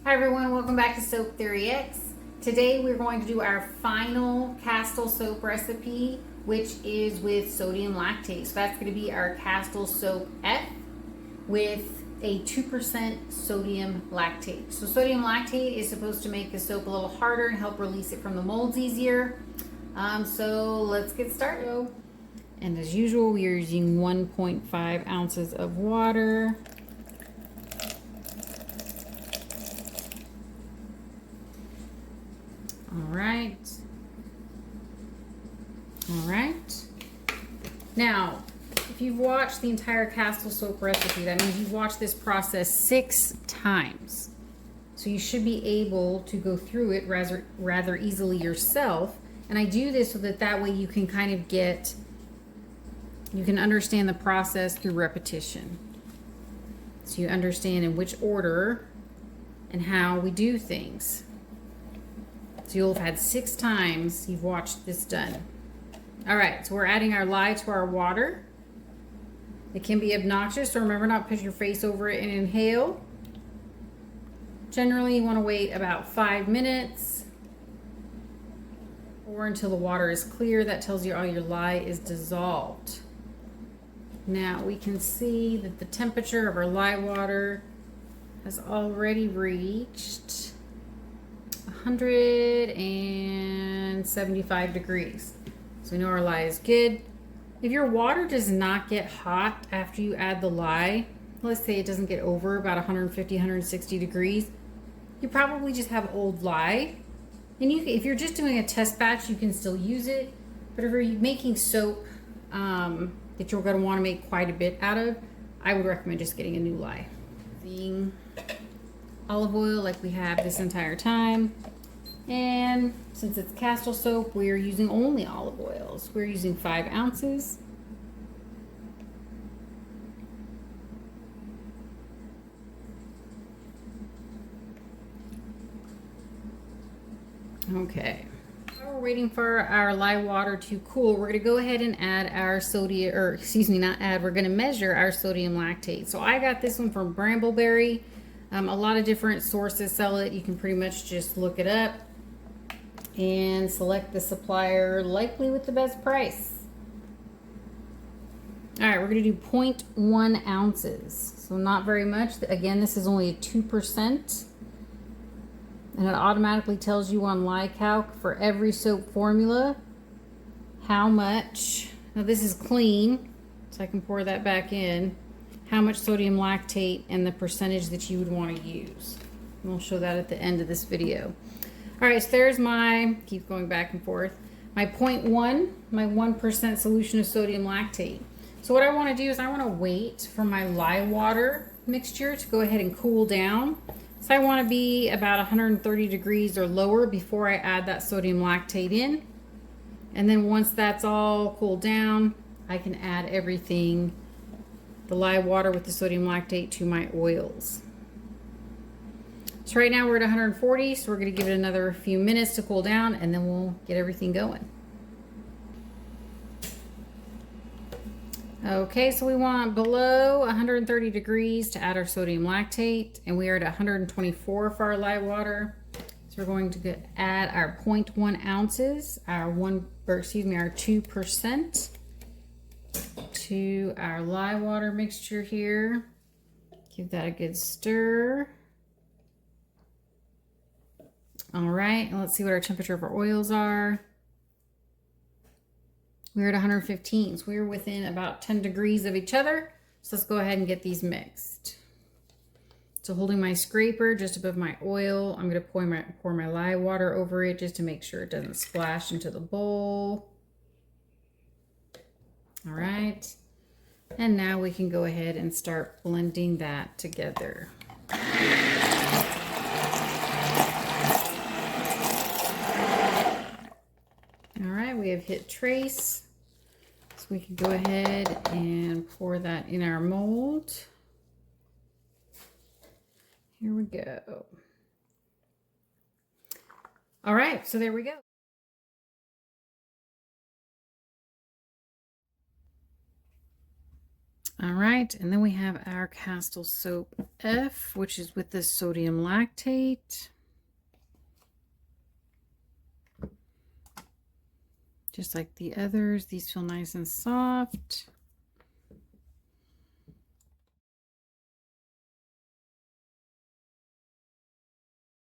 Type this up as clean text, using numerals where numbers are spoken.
Hi everyone, welcome back to Soap Theory X. Today we're going to do our final Castile soap recipe, which is with sodium lactate. So that's going to be our Castile soap F with a 2% sodium lactate. So sodium lactate is supposed to make the soap a little harder and help release it from the molds easier. So let's get started. And as usual, we are using 1.5 ounces of water. All right. Now, if you've watched the entire Castile soap recipe, that means you've watched this process 6 times. So you should be able to go through it rather easily yourself. And I do this so that way you can kind of you can understand the process through repetition. So you understand in which order and how we do things. So you'll have had 6 times you've watched this done. All right, so we're adding our lye to our water. It can be obnoxious, so remember not to put your face over it and inhale. Generally, you want to wait about 5 minutes or until the water is clear. That tells you all your lye is dissolved. Now we can see that the temperature of our lye water has already reached 175 degrees. So we know our lye is good. If your water does not get hot after you add the lye, let's say it doesn't get over about 150, 160 degrees, you probably just have old lye. And if you're just doing a test batch, you can still use it. But if you're making soap that you're going to want to make quite a bit out of, I would recommend just getting a new lye. Using olive oil like we have this entire time. And since it's Castile soap, we are using only olive oils. We're using 5 ounces. Okay. While we're waiting for our lye water to cool, we're going to go ahead and add our sodium, or excuse me, not add, we're going to measure our sodium lactate. So I got this one from Brambleberry. A lot of different sources sell it. You can pretty much just look it up and select the supplier likely with the best price. All right, we're going to do 0.1 ounces. So not very much. Again, this is only a 2%. And it automatically tells you on LyeCalc for every soap formula how much, now this is clean, so I can pour that back in, how much sodium lactate and the percentage that you would want to use. And we'll show that at the end of this video. All right, so there's my, keep going back and forth, my 0.1, my 1% solution of sodium lactate. So what I want to do is I want to wait for my lye water mixture to go ahead and cool down. So I want to be about 130 degrees or lower before I add that sodium lactate in. And then once that's all cooled down, I can add everything, the lye water with the sodium lactate, to my oils. So right now we're at 140, so we're going to give it another few minutes to cool down, and then we'll get everything going. Okay, so we want below 130 degrees to add our sodium lactate, and we are at 124 for our lye water. So we're going to add our 0.1 ounces, our 2% to our lye water mixture here. Give that a good stir. All right, and let's see what our temperature of our oils are. We're at 115, so we're within about 10 degrees of each other. So let's go ahead and get these mixed. So holding my scraper just above my oil, I'm going to pour my lye water over it just to make sure it doesn't splash into the bowl. All right, and now we can go ahead and start blending that together. All right, we have hit trace. So we can go ahead and pour that in our mold. Here we go. All right, so there we go. All right, and then we have our Castile soap F, which is with the sodium lactate. Just like the others, these feel nice and soft.